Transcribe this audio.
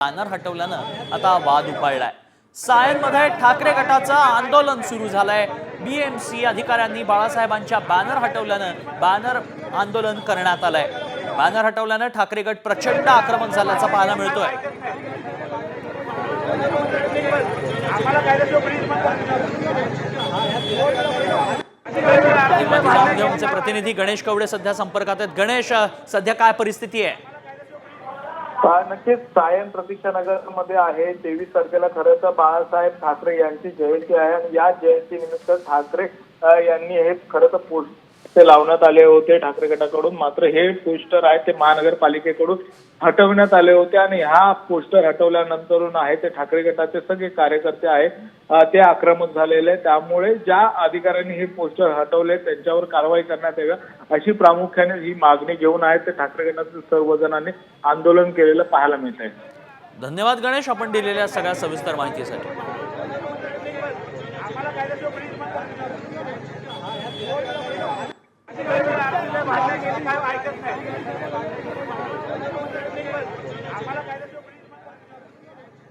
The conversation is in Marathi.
बॅनर हटवल्यानं आता वाद उफाळलाय। सायनमध्ये ठाकरे गटाचं आंदोलन सुरू झालंय। बीएमसी अधिकाऱ्यांनी बाळासाहेबांच्या बॅनर हटवल्यानं बॅनर आंदोलन करण्यात आलंय। बॅनर हटवल्यानं ठाकरे गट प्रचंड आक्रमक झाल्याचं पाहायला मिळतोय। माध्यमांचे प्रतिनिधी गणेश कवडे सध्या संपर्कात आहेत। गणेश, सध्या काय परिस्थिती आहे? नक्कीच सायन प्रतीक्षा नगर मध्ये आहे। 23 तारखेला खरं तर बाळासाहेब ठाकरे यांची जयंती आहे आणि या जयंतीनिमित्त ठाकरे यांनी हे खरं तर पोस्टर लावण्यात आले होते ठाकरे गटाकडून। मात्र हे पोस्टर आहे ते महानगरपालिकेकडून हटवण्यात आले होते आणि हा पोस्टर हटवल्यानंतरून आहे ते ठाकरे गटाचे सगळे कार्यकर्ते आहेत ते आक्रमक झालेले। त्यामुळे ज्या अधिकाऱ्यांनी हे पोस्टर हटवले त्यांच्यावर कारवाई करण्यात यावी अशी प्रामुख्याने ही मागणी घेऊन आहे ते ठाकरे गटातील सर्व जणांनी आंदोलन केलेलं पाहायला मिळत आहे। धन्यवाद गणेश, आपण दिलेल्या सगळ्या सविस्तर माहितीसाठी। आम्हाला